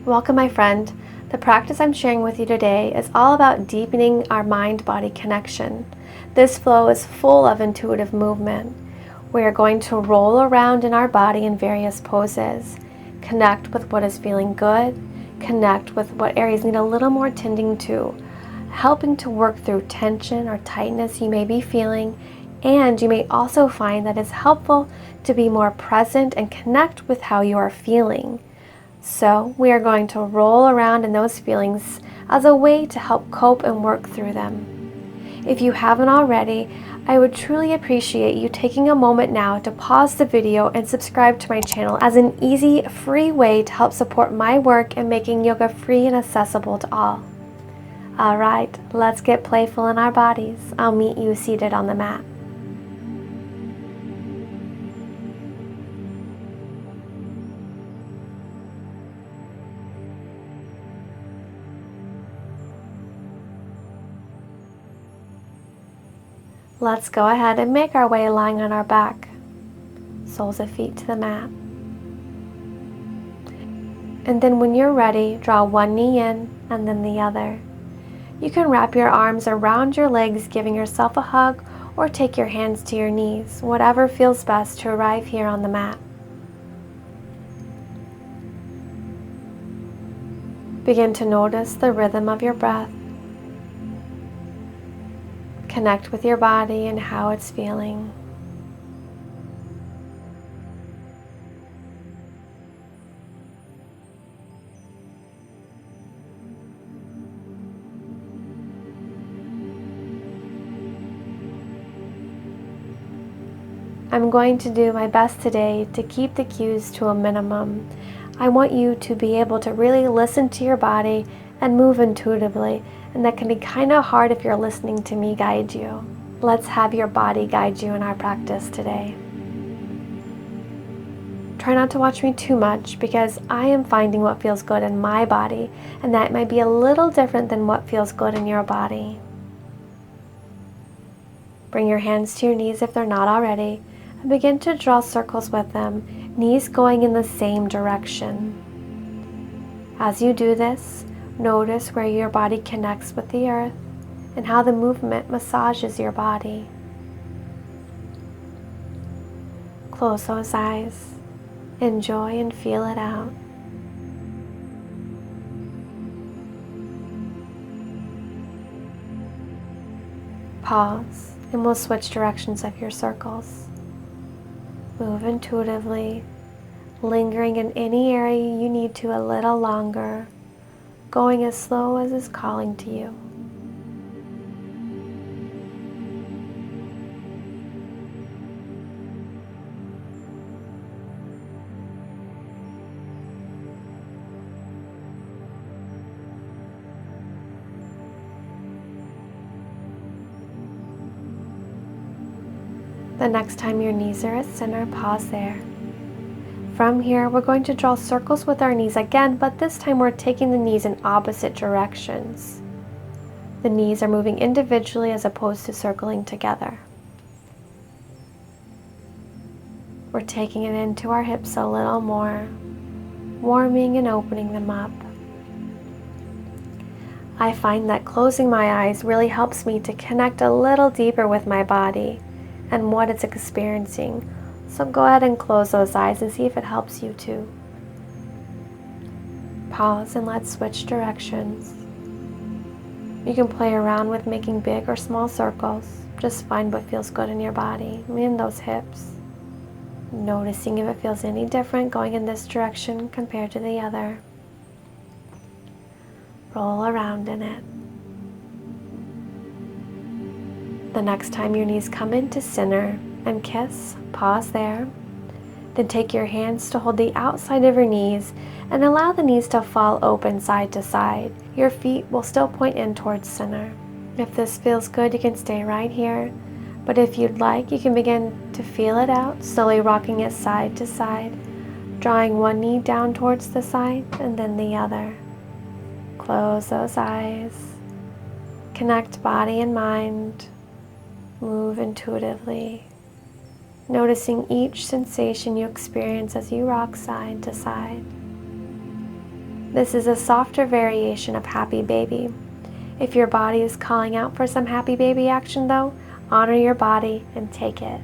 Welcome, my friend. The practice I'm sharing with you today is all about deepening our mind-body connection. This flow is full of intuitive movement. We are going to roll around in our body in various poses, connect with what is feeling good, connect with what areas need a little more tending to, helping to work through tension or tightness you may be feeling, and you may also find that it's helpful to be more present and connect with how you are feeling. So we are going to roll around in those feelings as a way to help cope and work through them. If you haven't already, I would truly appreciate you taking a moment now to pause the video and subscribe to my channel as an easy, free way to help support my work in making yoga free and accessible to all. Alright, let's get playful in our bodies. I'll meet you seated on the mat. Let's go ahead and make our way lying on our back, soles of feet to the mat. And then when you're ready, draw one knee in and then the other. You can wrap your arms around your legs, giving yourself a hug, or take your hands to your knees, whatever feels best to arrive here on the mat. Begin to notice the rhythm of your breath. Connect with your body and how it's feeling. I'm going to do my best today to keep the cues to a minimum. I want you to be able to really listen to your body and move intuitively, and that can be kind of hard if you're listening to me guide you. Let's have your body guide you in our practice today. Try not to watch me too much because I am finding what feels good in my body, and that might be a little different than what feels good in your body. Bring your hands to your knees if they're not already, and begin to draw circles with them, knees going in the same direction. As you do this, notice where your body connects with the earth and how the movement massages your body. Close those eyes. Enjoy and feel it out. Pause, and we'll switch directions of your circles. Move intuitively, lingering in any area you need to a little longer, going as slow as is calling to you. The next time your knees are at center, pause there. From here, we're going to draw circles with our knees again, but this time we're taking the knees in opposite directions. The knees are moving individually as opposed to circling together. We're taking it into our hips a little more, warming and opening them up. I find that closing my eyes really helps me to connect a little deeper with my body and what it's experiencing. So go ahead and close those eyes and see if it helps you too. Pause and let's switch directions. You can play around with making big or small circles. Just find what feels good in your body, in those hips. Noticing if it feels any different going in this direction compared to the other. Roll around in it. The next time your knees come into center and kiss, pause there. Then take your hands to hold the outside of your knees and allow the knees to fall open side to side. Your feet will still point in towards center. If this feels good, you can stay right here. But if you'd like, you can begin to feel it out, slowly rocking it side to side, drawing one knee down towards the side and then the other. Close those eyes. Connect body and mind. Move intuitively, noticing each sensation you experience as you rock side to side. This is a softer variation of happy baby. If your body is calling out for some happy baby action though, honor your body and take it.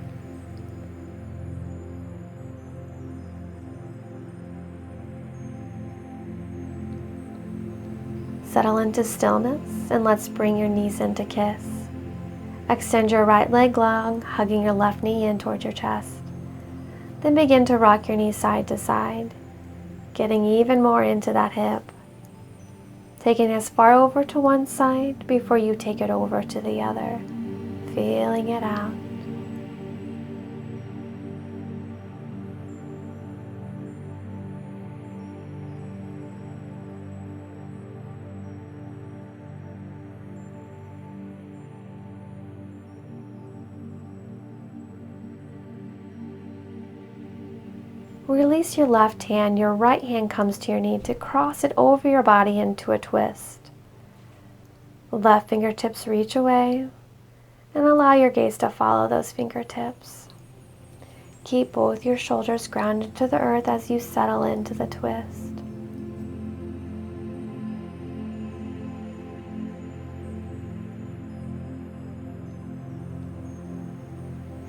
Settle into stillness and let's bring your knees into kiss. Extend your right leg long, hugging your left knee in towards your chest. Then begin to rock your knees side to side, getting even more into that hip. Taking it as far over to one side before you take it over to the other, feeling it out. Release your left hand, your right hand comes to your knee to cross it over your body into a twist. Left fingertips reach away and allow your gaze to follow those fingertips. Keep both your shoulders grounded to the earth as you settle into the twist.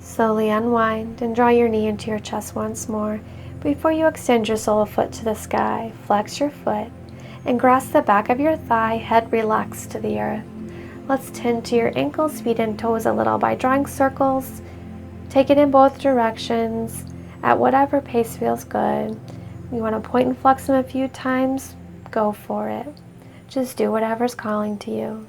Slowly unwind and draw your knee into your chest once more. Before you extend your sole foot to the sky, flex your foot and grasp the back of your thigh, head relaxed to the earth. Let's tend to your ankles, feet, and toes a little by drawing circles. Take it in both directions at whatever pace feels good. You want to point and flex them a few times, go for it. Just do whatever's calling to you.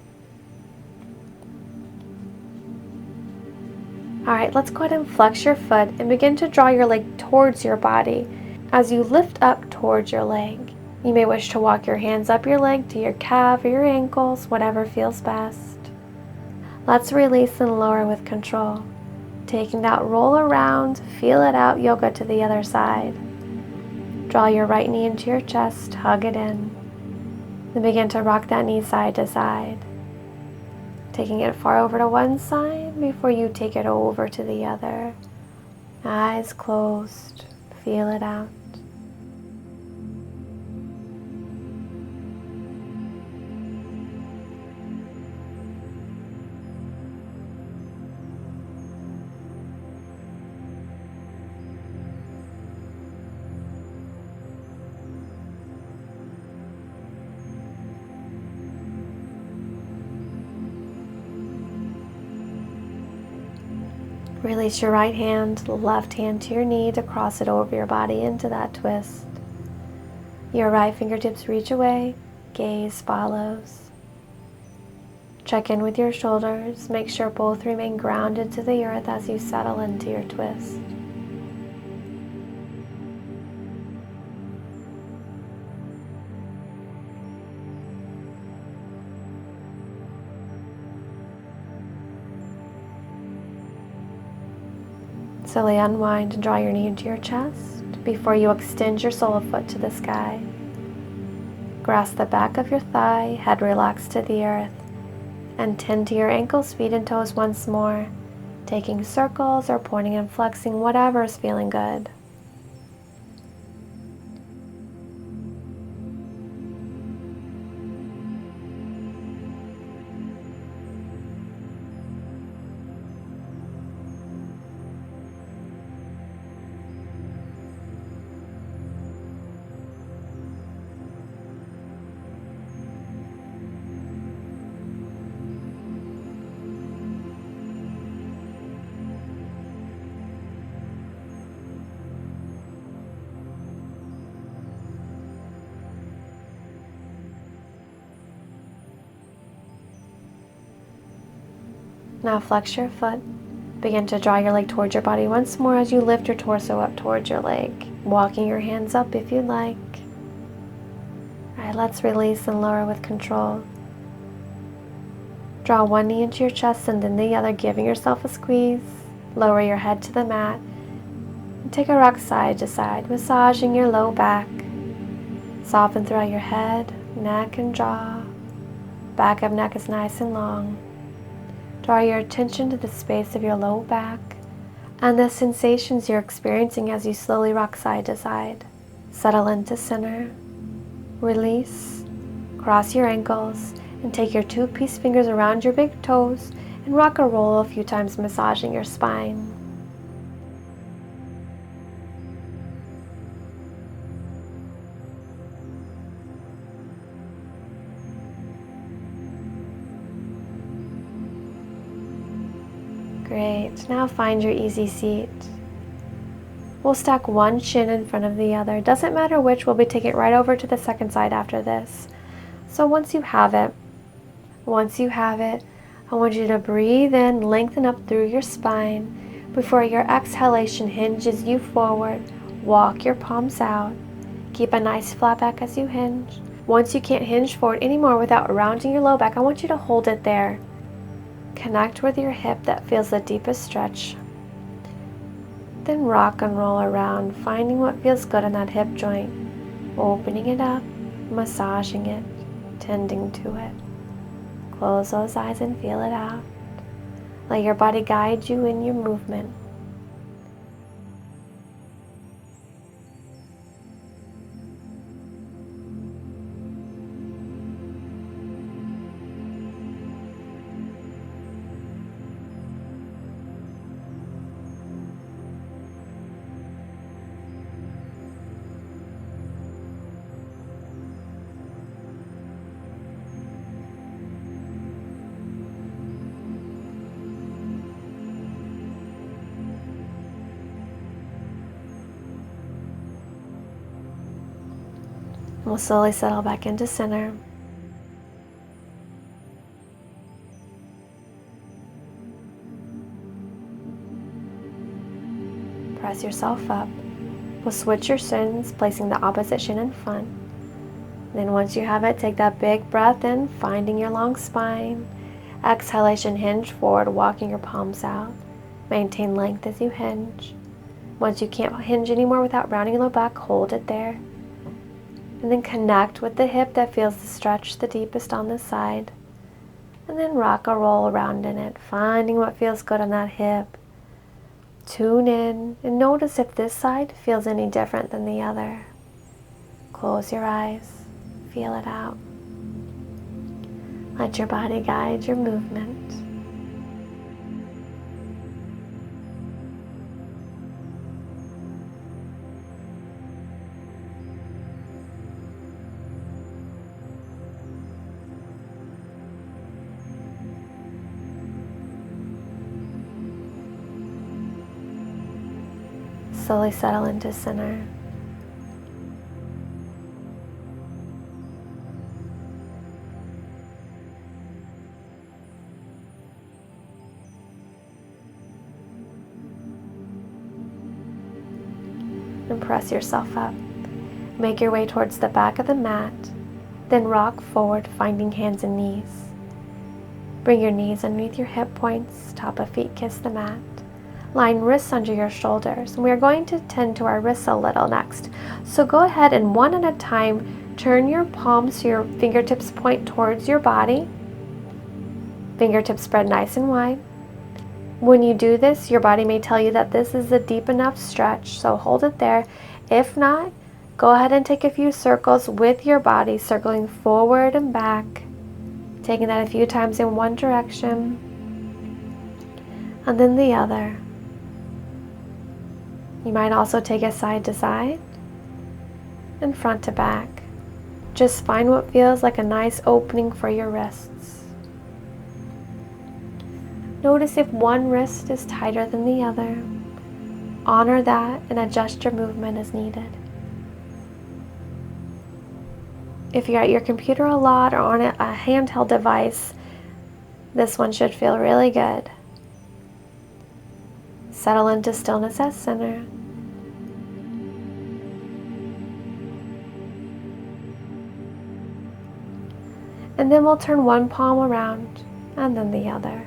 Alright, let's go ahead and flex your foot and begin to draw your leg towards your body. As you lift up towards your leg, you may wish to walk your hands up your leg to your calf or your ankles, whatever feels best. Let's release and lower with control. Taking that roll around, feel it out yoga to the other side. Draw your right knee into your chest, hug it in. Then begin to rock that knee side to side. Taking it far over to one side before you take it over to the other. Eyes closed, feel it out. Release your right hand, left hand to your knee to cross it over your body into that twist. Your right fingertips reach away, gaze follows. Check in with your shoulders, make sure both remain grounded to the earth as you settle into your twist. Slowly unwind and draw your knee into your chest before you extend your sole foot to the sky. Grasp the back of your thigh, head relaxed to the earth, and tend to your ankles, feet, and toes once more, taking circles or pointing and flexing, whatever is feeling good. Now flex your foot. Begin to draw your leg towards your body once more as you lift your torso up towards your leg, walking your hands up if you'd like. Alright, let's release and lower with control. Draw one knee into your chest and then the other, giving yourself a squeeze. Lower your head to the mat. And take a rock side to side, massaging your low back. Soften throughout your head, neck, and jaw. Back of neck is nice and long. Draw your attention to the space of your low back and the sensations you're experiencing as you slowly rock side to side. Settle into center. Release, cross your ankles, and take your 2 peace fingers around your big toes and rock or roll a few times, massaging your spine. Great. Now find your easy seat. We'll stack one shin in front of the other. Doesn't matter which, we'll be taking it right over to the second side after this. So once you have it, I want you to breathe in, lengthen up through your spine. Before your exhalation hinges you forward, walk your palms out. Keep a nice flat back as you hinge. Once you can't hinge forward anymore without rounding your low back, I want you to hold it there. Connect with your hip that feels the deepest stretch. Then rock and roll around, finding what feels good in that hip joint. Opening it up, massaging it, tending to it. Close those eyes and feel it out. Let your body guide you in your movement. We'll slowly settle back into center. Press yourself up. We'll switch your shins, placing the opposite shin in front. Then once you have it, take that big breath in, finding your long spine. Exhalation, hinge forward, walking your palms out. Maintain length as you hinge. Once you can't hinge anymore without rounding your low back, hold it there. And then connect with the hip that feels the stretch the deepest on this side. And then rock or roll around in it, finding what feels good on that hip. Tune in and notice if this side feels any different than the other. Close your eyes, feel it out. Let your body guide your movement. Slowly settle into center. And press yourself up. Make your way towards the back of the mat, then rock forward, finding hands and knees. Bring your knees underneath your hip points, top of feet kiss the mat. Line wrists under your shoulders. And we are going to tend to our wrists a little next. So go ahead and one at a time, turn your palms so your fingertips point towards your body. Fingertips spread nice and wide. When you do this, your body may tell you that this is a deep enough stretch, so hold it there. If not, go ahead and take a few circles with your body, circling forward and back, taking that a few times in one direction and then the other. You might also take it side to side and front to back. Just find what feels like a nice opening for your wrists. Notice if one wrist is tighter than the other. Honor that and adjust your movement as needed. If you're at your computer a lot or on a handheld device, this one should feel really good. Settle into stillness at center. And then we'll turn one palm around and then the other.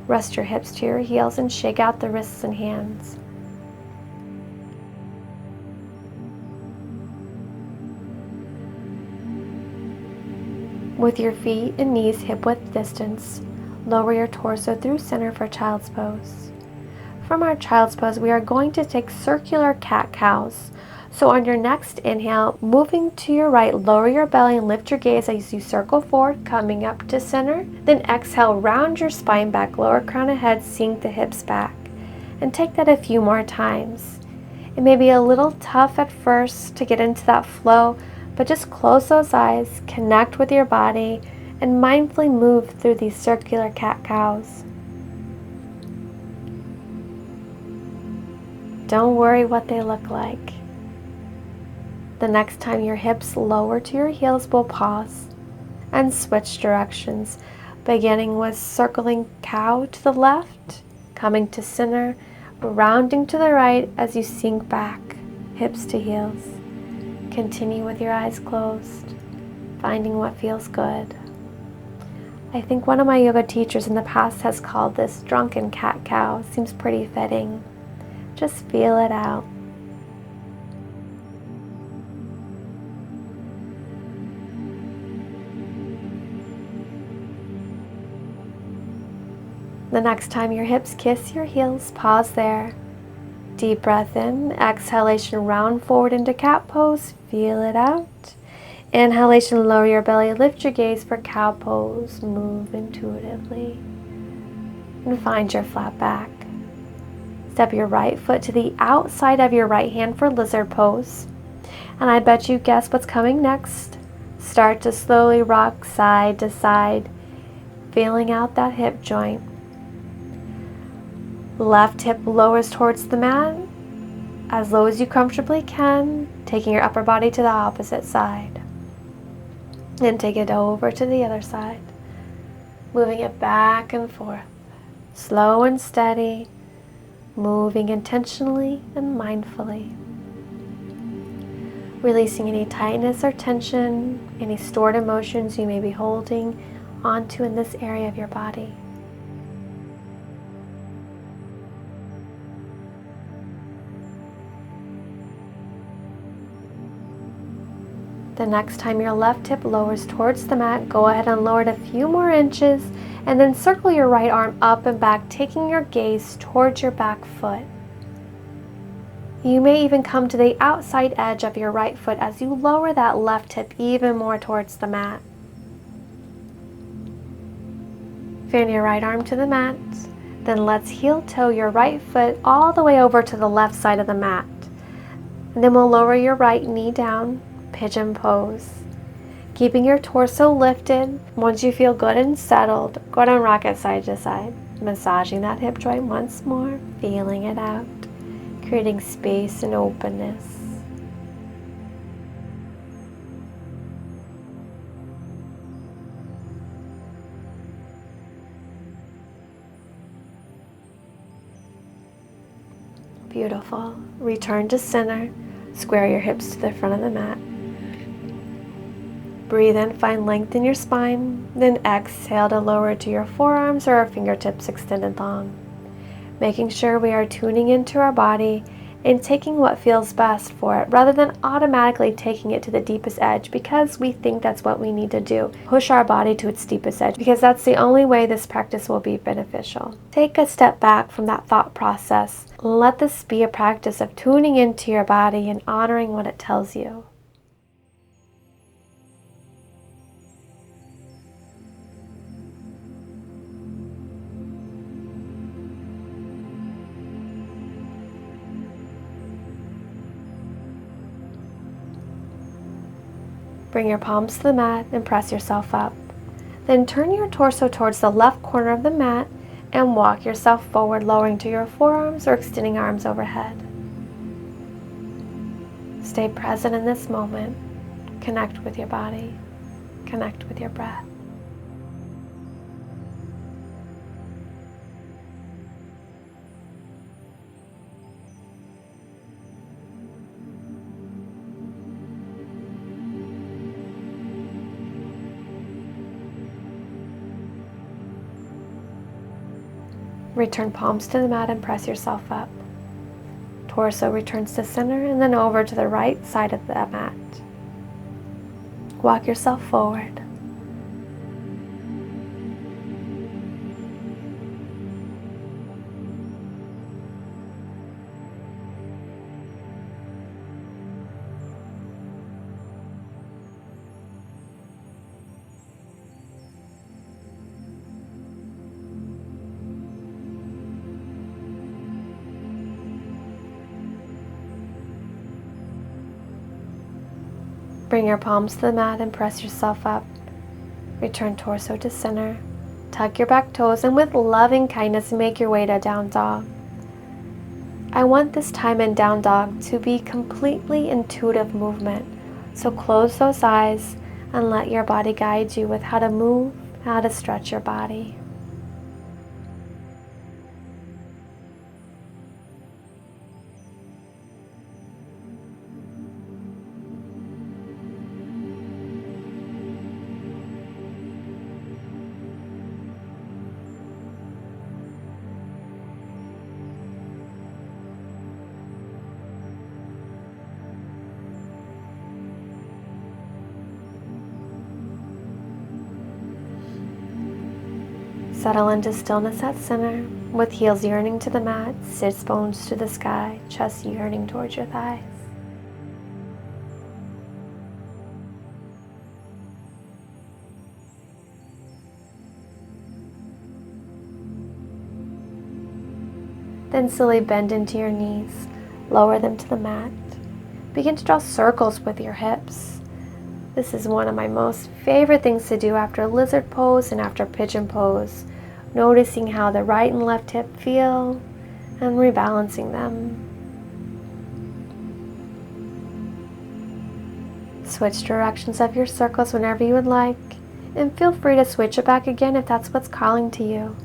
Rest your hips to your heels and shake out the wrists and hands. With your feet and knees hip-width distance, lower your torso through center for child's pose. From our child's pose, we are going to take circular cat-cows. So on your next inhale, moving to your right, lower your belly and lift your gaze as you circle forward, coming up to center. Then exhale, round your spine back, lower crown of head, sink the hips back. And take that a few more times. It may be a little tough at first to get into that flow, but just close those eyes, connect with your body, and mindfully move through these circular cat-cows. Don't worry what they look like. The next time your hips lower to your heels, we'll pause and switch directions, beginning with circling cow to the left, coming to center, rounding to the right as you sink back, hips to heels. Continue with your eyes closed, finding what feels good. I think one of my yoga teachers in the past has called this drunken cat-cow. Seems pretty fitting. Just feel it out. The next time your hips kiss your heels, pause there. Deep breath in, exhalation, round forward into cat pose, feel it out. Inhalation, lower your belly, lift your gaze for cow pose, move intuitively. And find your flat back. Step your right foot to the outside of your right hand for lizard pose. And I bet you guessed what's coming next. Start to slowly rock side to side, feeling out that hip joint. Left hip lowers towards the mat, as low as you comfortably can, taking your upper body to the opposite side. Then take it over to the other side, moving it back and forth, slow and steady, moving intentionally and mindfully. Releasing any tightness or tension, any stored emotions you may be holding onto in this area of your body. The next time your left hip lowers towards the mat, go ahead and lower it a few more inches, and then circle your right arm up and back, taking your gaze towards your back foot. You may even come to the outside edge of your right foot as you lower that left hip even more towards the mat. Fan your right arm to the mat, then let's heel toe your right foot all the way over to the left side of the mat. And then we'll lower your right knee down, pigeon pose. Keeping your torso lifted. Once you feel good and settled, go ahead and rock it side to side. Massaging that hip joint once more, feeling it out, creating space and openness. Beautiful. Return to center. Square your hips to the front of the mat. Breathe in, find length in your spine, then exhale to lower to your forearms or our fingertips extended long. Making sure we are tuning into our body and taking what feels best for it rather than automatically taking it to the deepest edge because we think that's what we need to do. Push our body to its deepest edge because that's the only way this practice will be beneficial. Take a step back from that thought process. Let this be a practice of tuning into your body and honoring what it tells you. Bring your palms to the mat and press yourself up. Then turn your torso towards the left corner of the mat and walk yourself forward, lowering to your forearms or extending arms overhead. Stay present in this moment. Connect with your body. Connect with your breath. Return palms to the mat and press yourself up. Torso returns to center and then over to the right side of the mat. Walk yourself forward. Bring your palms to the mat and press yourself up. Return torso to center. Tuck your back toes and with loving kindness make your way to down dog. I want this time in down dog to be completely intuitive movement. So close those eyes and let your body guide you with how to move, how to stretch your body. Settle into stillness at center, with heels yearning to the mat, sits bones to the sky, chest yearning towards your thighs. Then slowly bend into your knees, lower them to the mat. Begin to draw circles with your hips. This is one of my most favorite things to do after lizard pose and after pigeon pose, noticing how the right and left hip feel and rebalancing them. Switch directions of your circles whenever you would like, and feel free to switch it back again if that's what's calling to you.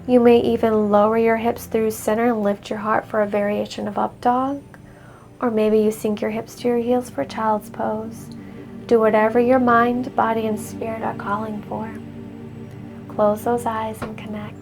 You may even lower your hips through center and lift your heart for a variation of up dog, or maybe you sink your hips to your heels for child's pose. Do whatever your mind, body, and spirit are calling for. Close those eyes and connect.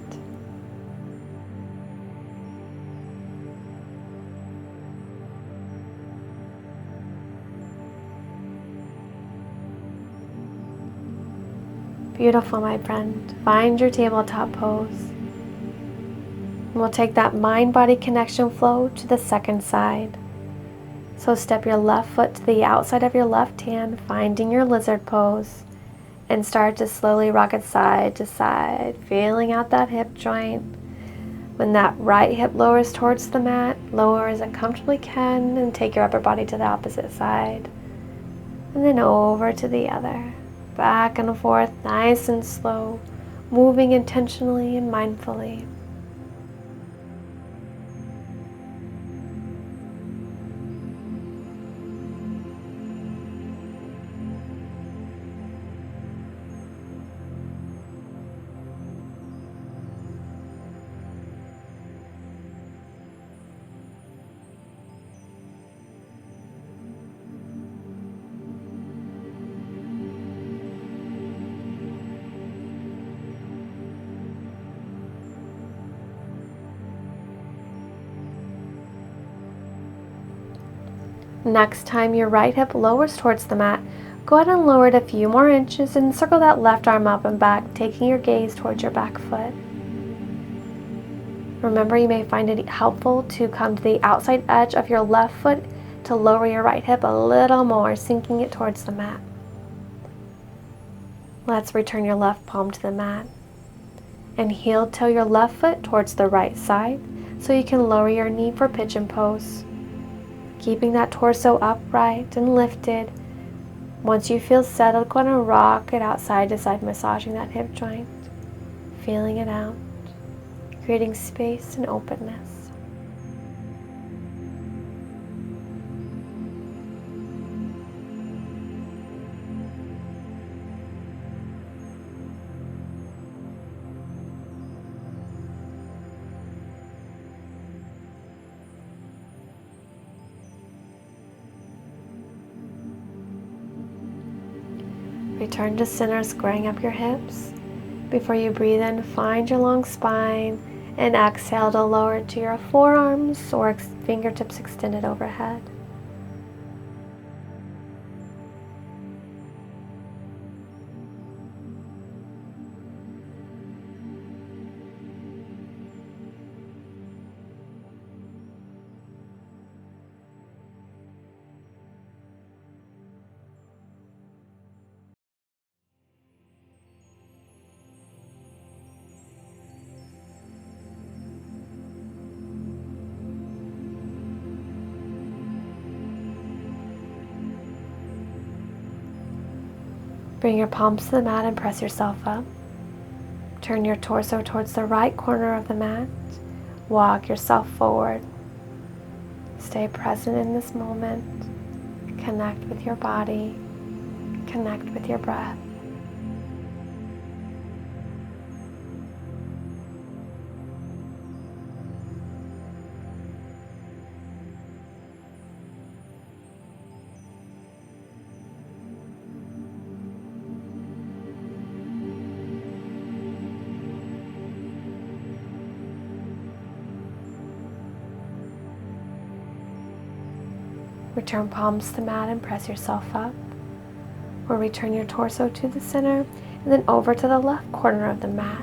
Beautiful, my friend. Find your tabletop pose. And we'll take that mind-body connection flow to the second side. So step your left foot to the outside of your left hand, finding your lizard pose, and start to slowly rock it side to side, feeling out that hip joint. When that right hip lowers towards the mat, lower as it comfortably can, and take your upper body to the opposite side. And then over to the other. Back and forth, nice and slow, moving intentionally and mindfully. Next time your right hip lowers towards the mat, go ahead and lower it a few more inches and circle that left arm up and back, taking your gaze towards your back foot. Remember, you may find it helpful to come to the outside edge of your left foot to lower your right hip a little more, sinking it towards the mat. Let's return your left palm to the mat and heel toe your left foot towards the right side so you can lower your knee for pigeon pose. Keeping that torso upright and lifted. Once you feel settled, go ahead and rock it out side to side, massaging that hip joint, feeling it out, creating space and openness. Return to center, squaring up your hips. Before you breathe in, find your long spine and exhale to lower to your forearms or fingertips extended overhead. Bring your palms to the mat and press yourself up. Turn your torso towards the right corner of the mat. Walk yourself forward. Stay present in this moment. Connect with your body. Connect with your breath. Return palms to the mat and press yourself up. Or return your torso to the center and then over to the left corner of the mat.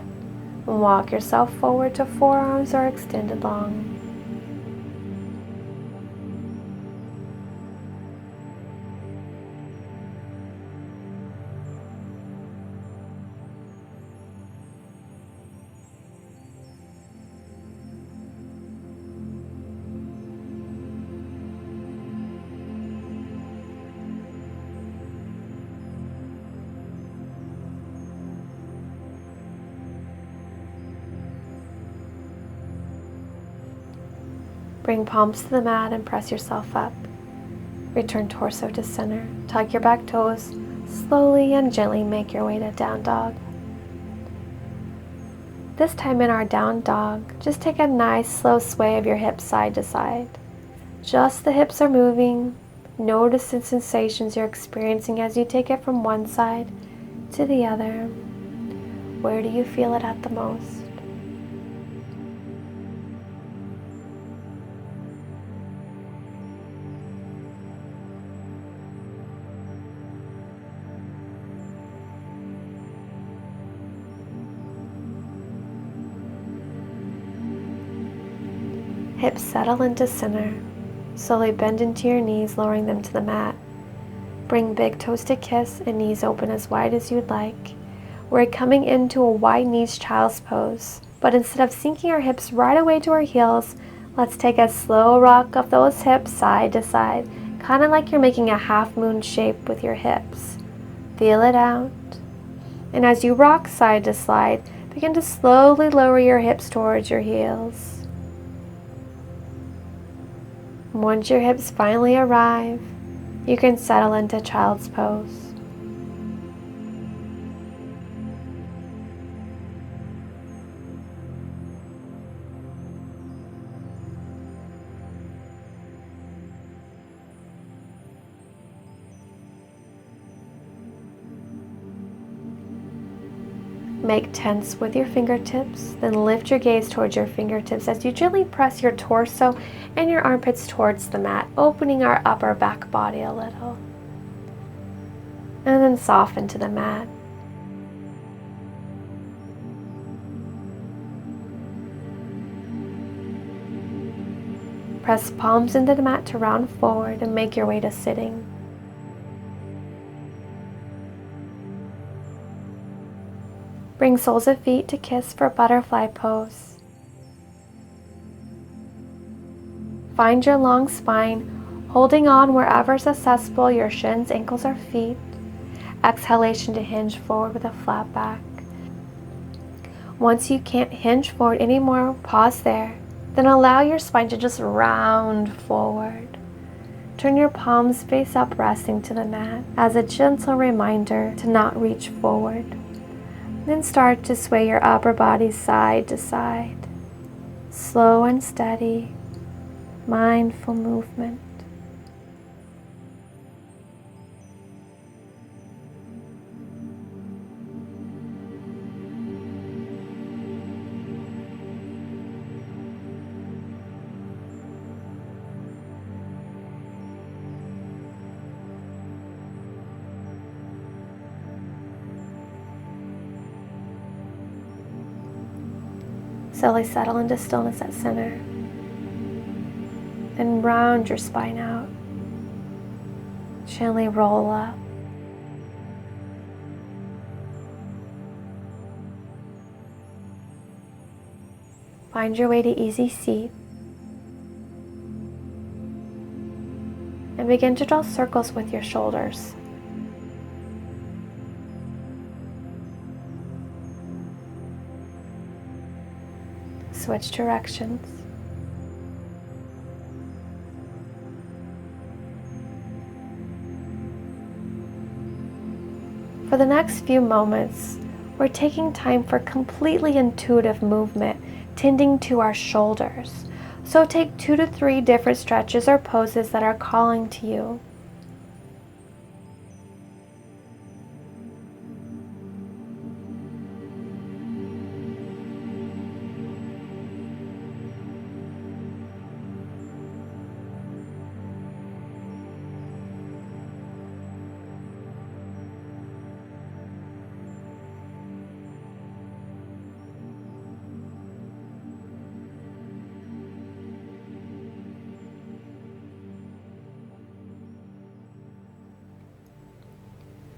And walk yourself forward till forearms are extended long. Bring palms to the mat and press yourself up. Return torso to center. Tuck your back toes. Slowly and gently make your way to down dog. This time in our down dog, just take a nice slow sway of your hips side to side. Just the hips are moving. Notice the sensations you're experiencing as you take it from one side to the other. Where do you feel it at the most? Hips settle into center. Slowly bend into your knees, lowering them to the mat. Bring big toes to kiss and knees open as wide as you'd like. We're coming into a wide knees child's pose, but instead of sinking our hips right away to our heels, let's take a slow rock of those hips side to side, kind of like you're making a half moon shape with your hips. Feel it out. And as you rock side to side, begin to slowly lower your hips towards your heels. Once your hips finally arrive, you can settle into child's pose. Make tense with your fingertips, then lift your gaze towards your fingertips as you gently press your torso and your armpits towards the mat, opening our upper back body a little. And then soften to the mat. Press palms into the mat to round forward and make your way to sitting. Bring soles of feet to kiss for butterfly pose. Find your long spine, holding on wherever's accessible, your shins, ankles, or feet. Exhalation to hinge forward with a flat back. Once you can't hinge forward anymore, pause there. Then allow your spine to just round forward. Turn your palms face up, resting to the mat as a gentle reminder to not reach forward. Then start to sway your upper body side to side. Slow and steady, mindful movement. Slowly settle into stillness at center. Then round your spine out. Gently roll up. Find your way to easy seat. And begin to draw circles with your shoulders. Switch directions. For the next few moments, we're taking time for completely intuitive movement, tending to our shoulders. So take 2 to 3 different stretches or poses that are calling to you.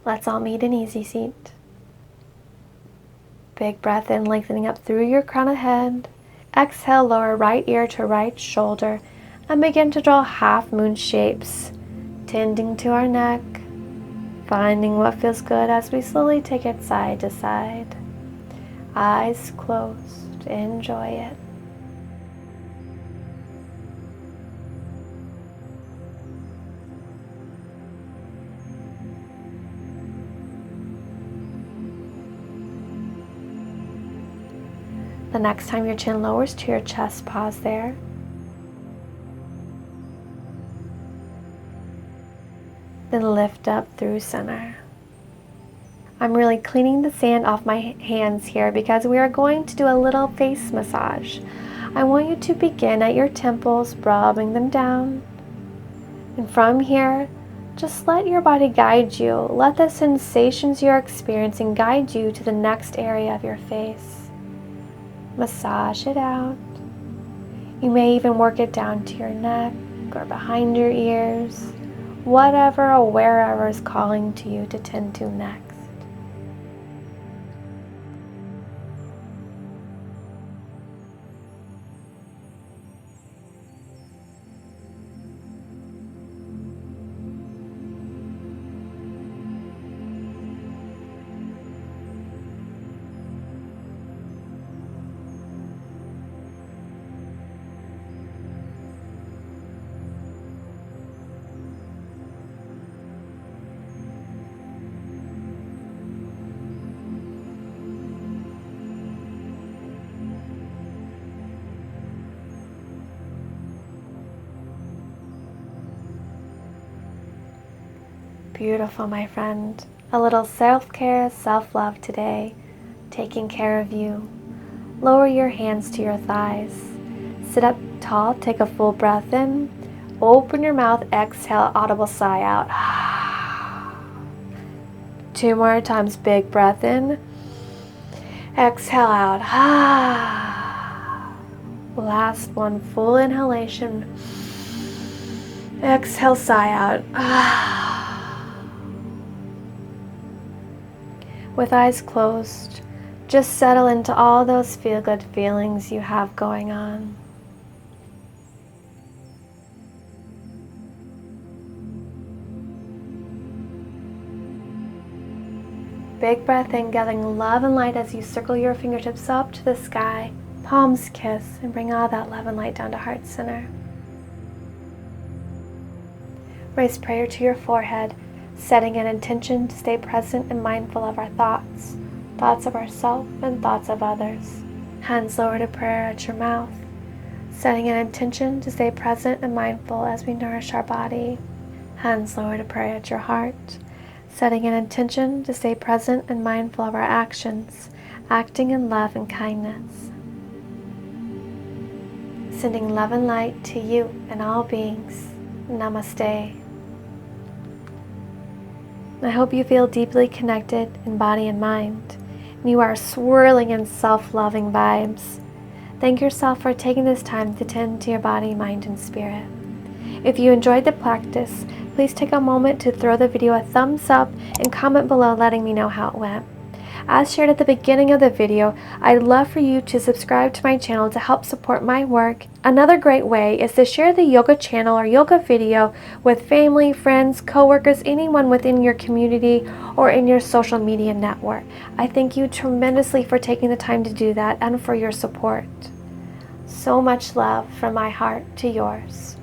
Let's all meet in easy seat. Big breath in, lengthening up through your crown of head. Exhale, lower right ear to right shoulder and begin to draw half moon shapes, tending to our neck, finding what feels good as we slowly take it side to side. Eyes closed, enjoy it. The next time your chin lowers to your chest, pause there. Then lift up through center. I'm really cleaning the sand off my hands here because we are going to do a little face massage. I want you to begin at your temples, rubbing them down. And from here, just let your body guide you. Let the sensations you're experiencing guide you to the next area of your face. Massage it out. You may even work it down to your neck or behind your ears, whatever or wherever is calling to you to tend to next. Beautiful, my friend. A little self-care, self-love today, taking care of you. Lower your hands to your thighs. Sit up tall, take a full breath in. Open your mouth, exhale, audible sigh out. 2 more times, big breath in. Exhale out. Last one, full inhalation. Exhale, sigh out. With eyes closed, just settle into all those feel-good feelings you have going on. Big breath in, gathering love and light as you circle your fingertips up to the sky, palms kiss, and bring all that love and light down to heart center. Raise prayer to your forehead, setting an intention to stay present and mindful of our thoughts, thoughts of ourselves and thoughts of others. Hands lower to prayer at your mouth, setting an intention to stay present and mindful as we nourish our body. Hands lower to prayer at your heart, setting an intention to stay present and mindful of our actions, acting in love and kindness. Sending love and light to you and all beings. Namaste. I hope you feel deeply connected in body and mind, and you are swirling in self-loving vibes. Thank yourself for taking this time to tend to your body, mind, and spirit. If you enjoyed the practice, please take a moment to throw the video a thumbs up and comment below letting me know how it went. As shared at the beginning of the video, I'd love for you to subscribe to my channel to help support my work. Another great way is to share the yoga channel or yoga video with family, friends, coworkers, anyone within your community or in your social media network. I thank you tremendously for taking the time to do that and for your support. so much love from my heart to yours.